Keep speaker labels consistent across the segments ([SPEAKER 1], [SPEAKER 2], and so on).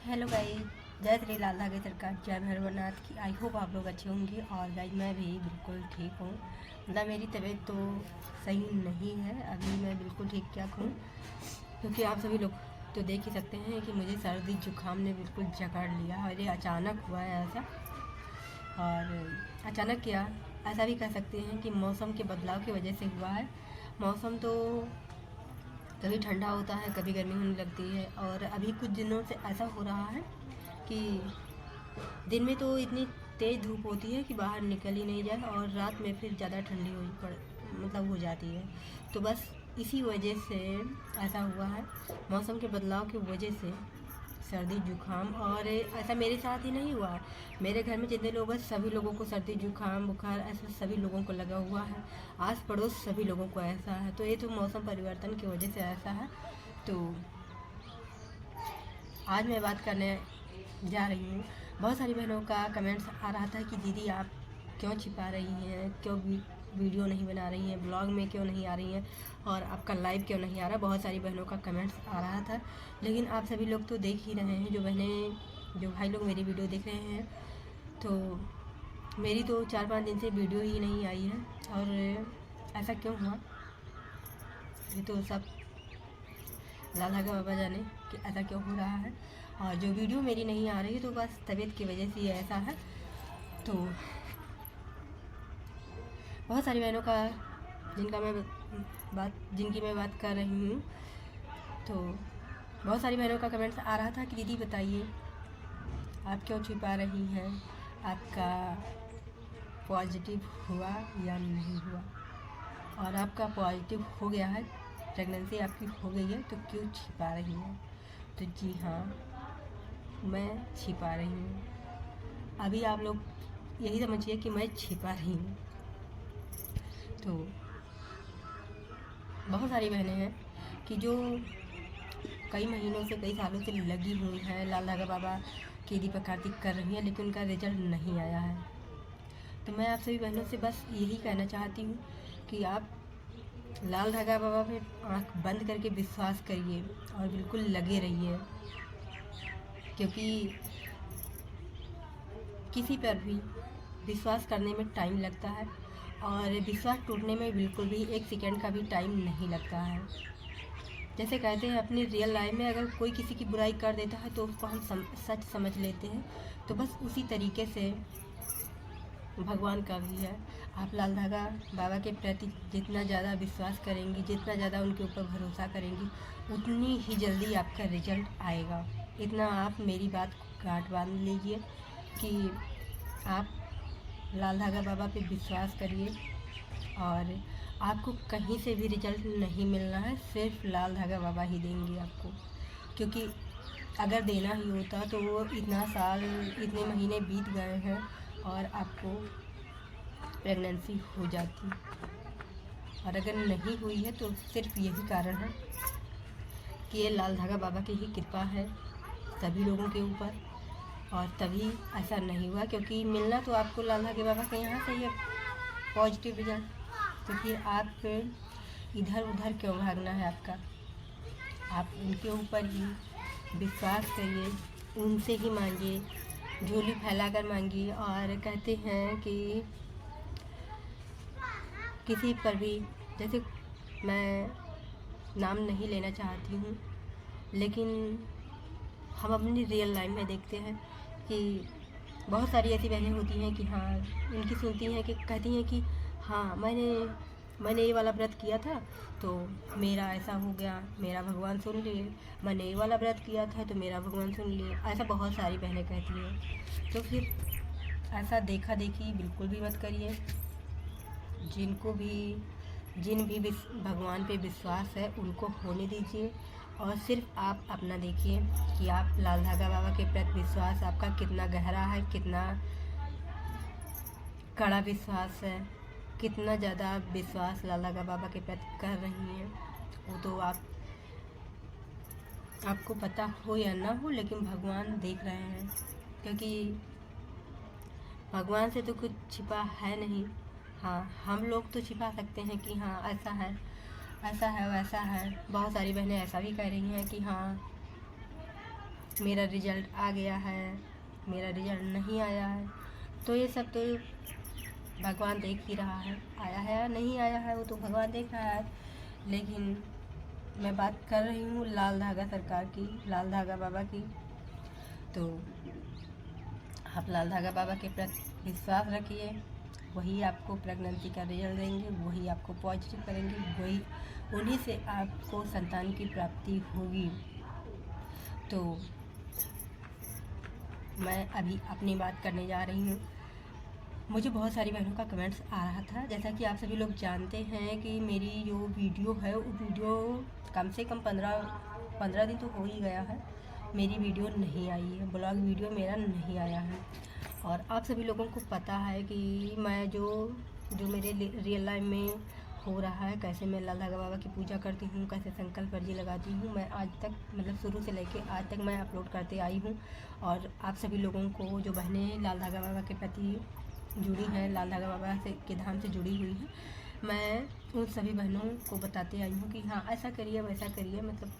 [SPEAKER 1] Hello guys, जय श्री लाल धागे सरकार, जय भैरवनाथ की। आई होप आप लोग अच्छे होंगे। और गाइस मैं भी बिल्कुल ठीक हूँ। मतलब मेरी तबीयत तो सही नहीं है अभी, मैं बिल्कुल ठीक क्या हूँ, क्योंकि आप सभी लोग तो देख ही सकते हैं कि मुझे सर्दी जुकाम ने बिल्कुल जकड़ लिया और ये अचानक हुआ है ऐसा। और अचानक क्या, ऐसा भी कह सकते हैं कि मौसम के बदलाव की वजह से हुआ है। मौसम तो कभी ठंडा होता है, कभी गर्मी होने लगती है। और अभी कुछ दिनों से ऐसा हो रहा है कि दिन में तो इतनी तेज़ धूप होती है कि बाहर निकल ही नहीं जाए, और रात में फिर ज़्यादा ठंडी हो जाती है। तो बस इसी वजह से ऐसा हुआ है, मौसम के बदलाव की वजह से सर्दी जुकाम। और ऐसा मेरे साथ ही नहीं हुआ है, मेरे घर में जितने लोग हैं सभी लोगों को सर्दी जुकाम बुखार ऐसा सभी लोगों को लगा हुआ है। आस पड़ोस सभी लोगों को ऐसा है। तो ये तो मौसम परिवर्तन की वजह से ऐसा है। तो आज मैं बात करने जा रही हूँ। बहुत सारी बहनों का कमेंट्स आ रहा था कि दीदी आप क्यों छिपा रही हैं, क्यों वीडियो नहीं बना रही हैं, ब्लॉग में क्यों नहीं आ रही हैं, और आपका लाइव क्यों नहीं आ रहा। बहुत सारी बहनों का कमेंट्स आ रहा था। लेकिन आप सभी लोग तो देख ही रहे हैं, जो भाई लोग मेरी वीडियो देख रहे हैं, तो मेरी तो 4-5 दिन से वीडियो ही नहीं आई है। और ऐसा क्यों हुआ, ये तो सब लाल धागा बाबा जाने कि ऐसा क्यों हो रहा है। और जो वीडियो मेरी नहीं आ रही है तो बस तबीयत की वजह से ये ऐसा है। तो बहुत सारी बहनों का जिनकी मैं बात कर रही हूँ, तो बहुत सारी बहनों का कमेंट्स आ रहा था कि दीदी बताइए आप क्यों छिपा रही हैं, आपका पॉजिटिव हुआ या नहीं हुआ। और आपका पॉजिटिव हो गया है, प्रेगनेंसी आपकी हो गई है, तो क्यों छिपा रही हैं। तो जी हाँ, मैं छिपा रही हूँ। अभी आप लोग यही समझिए कि मैं छिपा रही हूँ। तो बहुत सारी बहनें हैं कि जो कई महीनों से कई सालों से लगी हुई हैं, लाल धागा बाबा की दीपक कार्तिक कर रही हैं, लेकिन उनका रिजल्ट नहीं आया है। तो मैं आप सभी बहनों से बस यही कहना चाहती हूँ कि आप लाल धागा बाबा पे आँख बंद करके विश्वास करिए और बिल्कुल लगे रहिए, क्योंकि किसी पर भी विश्वास करने में टाइम लगता है, और विश्वास टूटने में बिल्कुल भी 1 सेकंड का भी टाइम नहीं लगता है। जैसे कहते हैं अपनी रियल लाइफ में अगर कोई किसी की बुराई कर देता है तो उसको हम सच समझ लेते हैं, तो बस उसी तरीके से भगवान का भी है। आप लाल धागा बाबा के प्रति जितना ज़्यादा विश्वास करेंगी, जितना ज़्यादा उनके ऊपर भरोसा करेंगी, उतनी ही जल्दी आपका रिजल्ट आएगा। इतना आप मेरी बात गांठ बांध लीजिए कि आप लाल धागा बाबा पे विश्वास करिए, और आपको कहीं से भी रिजल्ट नहीं मिलना है, सिर्फ लाल धागा बाबा ही देंगे आपको। क्योंकि अगर देना ही होता तो वो इतने महीने बीत गए हैं और आपको प्रेगनेंसी हो जाती। और अगर नहीं हुई है तो सिर्फ यही कारण है कि ये लाल धागा बाबा की ही कृपा है सभी लोगों के ऊपर, और तभी ऐसा नहीं हुआ। क्योंकि मिलना तो आपको लाल धागे बाबा के यहाँ से ही है पॉजिटिव रिजल्ट। तो फिर आप इधर उधर क्यों भागना है आपका। आप उनके ऊपर ही विश्वास करिए, उनसे ही मांगिए, झोली फैलाकर मांगिए। और कहते हैं कि किसी पर भी, जैसे मैं नाम नहीं लेना चाहती हूँ, लेकिन हम अपनी रियल लाइफ में देखते हैं कि बहुत सारी ऐसी बहनें होती हैं कि हाँ, उनकी सुनती हैं कि कहती हैं कि हाँ मैंने ये वाला व्रत किया था तो मेरा ऐसा हो गया, मेरा भगवान सुन लिए। मैंने ये वाला व्रत किया था तो मेरा भगवान सुन लिए। ऐसा बहुत सारी बहनें कहती हैं। तो फिर ऐसा देखा देखी बिल्कुल भी मत करिए। जिन भी भगवान पे विश्वास है उनको होने दीजिए, और सिर्फ आप अपना देखिए कि आप लाल धागा बाबा के प्रति विश्वास आपका कितना गहरा है, कितना कड़ा विश्वास है, कितना ज़्यादा आप विश्वास लाल धागा बाबा के प्रति कर रही हैं। वो तो आपको पता हो या ना हो, लेकिन भगवान देख रहे हैं। क्योंकि भगवान से तो कुछ छिपा है नहीं। हाँ, हम लोग तो छिपा सकते हैं कि हाँ ऐसा है वैसा है। बहुत सारी बहनें ऐसा भी कह रही हैं कि हाँ मेरा रिज़ल्ट आ गया है, मेरा रिज़ल्ट नहीं आया है, तो ये सब तो भगवान देख ही रहा है। आया है या नहीं आया है वो तो भगवान देख रहा है। लेकिन मैं बात कर रही हूँ लाल धागा सरकार की, लाल धागा बाबा की। तो आप लाल धागा बाबा के प्रति विश्वास रखिए, वही आपको प्रेगनेंसी का रिजल्ट देंगे, वही आपको पॉजिटिव करेंगे, वही उन्हीं से आपको संतान की प्राप्ति होगी। तो मैं अभी अपनी बात करने जा रही हूँ। मुझे बहुत सारी बहनों का कमेंट्स आ रहा था, जैसा कि आप सभी लोग जानते हैं कि मेरी जो वीडियो है वो वीडियो कम से कम 15 दिन तो हो ही गया है, मेरी वीडियो नहीं आई है, ब्लॉग वीडियो मेरा नहीं आया है। और आप सभी लोगों को पता है कि मैं जो मेरे रियल लाइफ में हो रहा है, कैसे मैं लाल धागा बाबा की पूजा करती हूँ, कैसे संकल्प अर्जी लगाती हूँ, मैं आज तक मतलब शुरू से लेके आज तक मैं अपलोड करते आई हूँ। और आप सभी लोगों को जो बहनें लाल धागा बाबा के प्रति जुड़ी हैं, लाल धागा बाबा से के धाम से जुड़ी हुई हैं, मैं उन सभी बहनों को बताते आई हूँ कि हाँ ऐसा करिए वैसा करिए, मतलब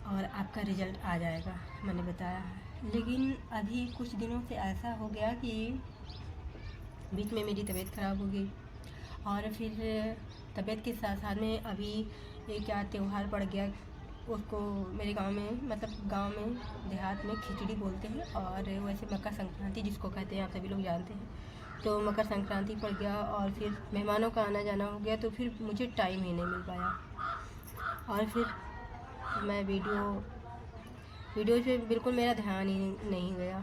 [SPEAKER 1] और आपका रिज़ल्ट आ जाएगा, मैंने बताया है। लेकिन अभी कुछ दिनों से ऐसा हो गया कि बीच में मेरी तबीयत ख़राब हो गई, और फिर तबीयत के साथ साथ में अभी एक क्या त्यौहार पड़ गया, उसको मेरे गांव में मतलब गांव में देहात में खिचड़ी बोलते हैं, और वैसे मकर संक्रांति जिसको कहते हैं आप सभी लोग जानते हैं। तो मकर संक्रांति पड़ गया और फिर मेहमानों का आना जाना हो गया, तो फिर मुझे टाइम ही नहीं मिल पाया, और फिर मैं वीडियो पे बिल्कुल मेरा ध्यान ही नहीं गया,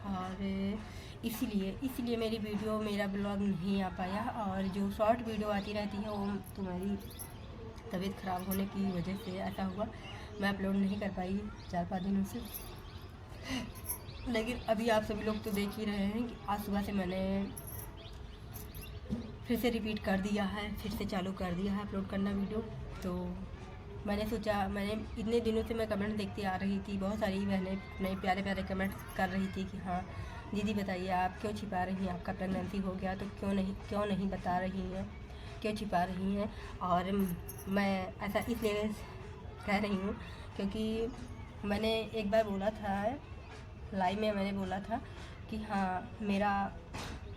[SPEAKER 1] और इसीलिए मेरी वीडियो मेरा ब्लॉग नहीं आ पाया। और जो शॉर्ट वीडियो आती रहती है वो तो मेरी तबीयत ख़राब होने की वजह से ऐसा हुआ, मैं अपलोड नहीं कर पाई 4-5 दिनों से। लेकिन अभी आप सभी लोग तो देख ही रहे हैं कि आज सुबह से मैंने फिर से रिपीट कर दिया है, फिर से चालू कर दिया है अपलोड करना वीडियो। तो मैंने सोचा, मैंने इतने दिनों से मैं कमेंट देखती आ रही थी, बहुत सारी बहनें नए प्यारे प्यारे कमेंट कर रही थी कि हाँ दीदी बताइए आप क्यों छिपा रही हैं, आपका प्रेगनेंसी हो गया तो क्यों नहीं बता रही हैं, क्यों छिपा रही हैं। और मैं ऐसा इसलिए कह रही हूँ क्योंकि मैंने एक बार बोला था लाइव में, मैंने बोला था कि हाँ मेरा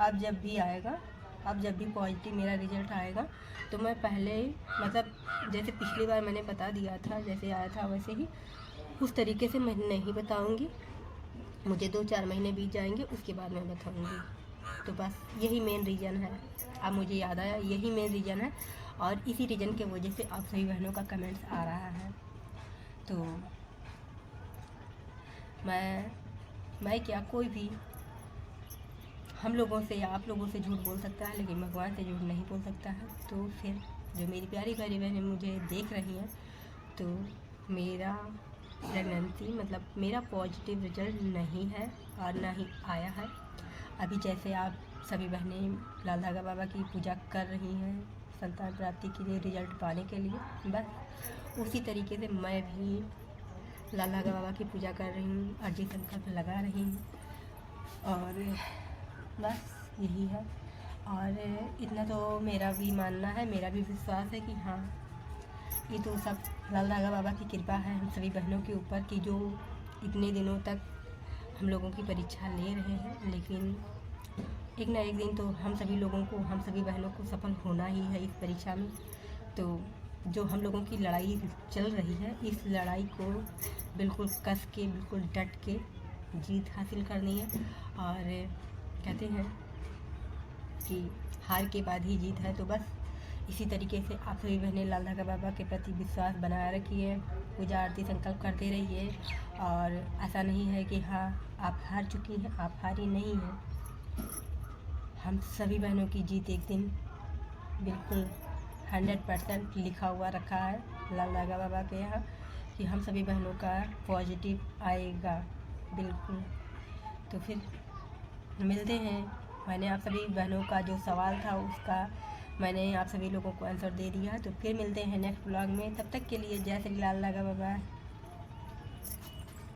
[SPEAKER 1] अब जब भी पॉजिटिव मेरा रिज़ल्ट आएगा तो मैं पहले मतलब जैसे पिछली बार मैंने बता दिया था, जैसे आया था वैसे ही उस तरीके से मैं नहीं बताऊंगी, मुझे 2-4 महीने बीत जाएंगे उसके बाद मैं बताऊंगी। तो बस यही मेन रीज़न है, अब मुझे याद आया यही मेन रीज़न है, और इसी रीज़न के वजह से आप सभी बहनों का कमेंट्स आ रहा है। तो मैं क्या, कोई भी हम लोगों से या आप लोगों से झूठ बोल सकता है, लेकिन भगवान से झूठ नहीं बोल सकता है। तो फिर जो मेरी प्यारी प्यारी बहनें मुझे देख रही हैं, तो मेरा प्रेगनेंसी मतलब मेरा पॉजिटिव रिजल्ट नहीं है और ना ही आया है। अभी जैसे आप सभी बहनें लाल धागा बाबा की पूजा कर रही हैं संतान प्राप्ति के लिए, रिजल्ट पाने के लिए, बस उसी तरीके से मैं भी लाल धागा बाबा की पूजा कर रही हूँ, अर्जी संकल्प लगा रही हूँ, और बस यही है। और इतना तो मेरा भी मानना है, मेरा भी विश्वास है कि हाँ ये तो सब लाल धागा बाबा की कृपा है हम सभी बहनों के ऊपर, कि जो इतने दिनों तक हम लोगों की परीक्षा ले रहे हैं, लेकिन एक ना एक दिन तो हम सभी लोगों को, हम सभी बहनों को सफल होना ही है इस परीक्षा में। तो जो हम लोगों की लड़ाई चल रही है, इस लड़ाई को बिल्कुल कस के, बिल्कुल डट के जीत हासिल करनी है। और कहते हैं कि हार के बाद ही जीत है, तो बस इसी तरीके से आप सभी बहनें लाल धागा बाबा के प्रति विश्वास बनाए रखिए, पूजा आरती संकल्प करते रहिए। और ऐसा नहीं है कि हाँ आप हार चुकी हैं, आप हारी नहीं हैं, हम सभी बहनों की जीत एक दिन बिल्कुल 100% लिखा हुआ रखा है लाल धागा बाबा के यहाँ, कि हम सभी बहनों का पॉजिटिव आएगा बिल्कुल। तो फिर मिलते हैं। मैंने आप सभी बहनों का जो सवाल था उसका मैंने आप सभी लोगों को आंसर दे दिया, तो फिर मिलते हैं नेक्स्ट ब्लॉग में। तब तक के लिए जय श्री लाल धागा बाबा।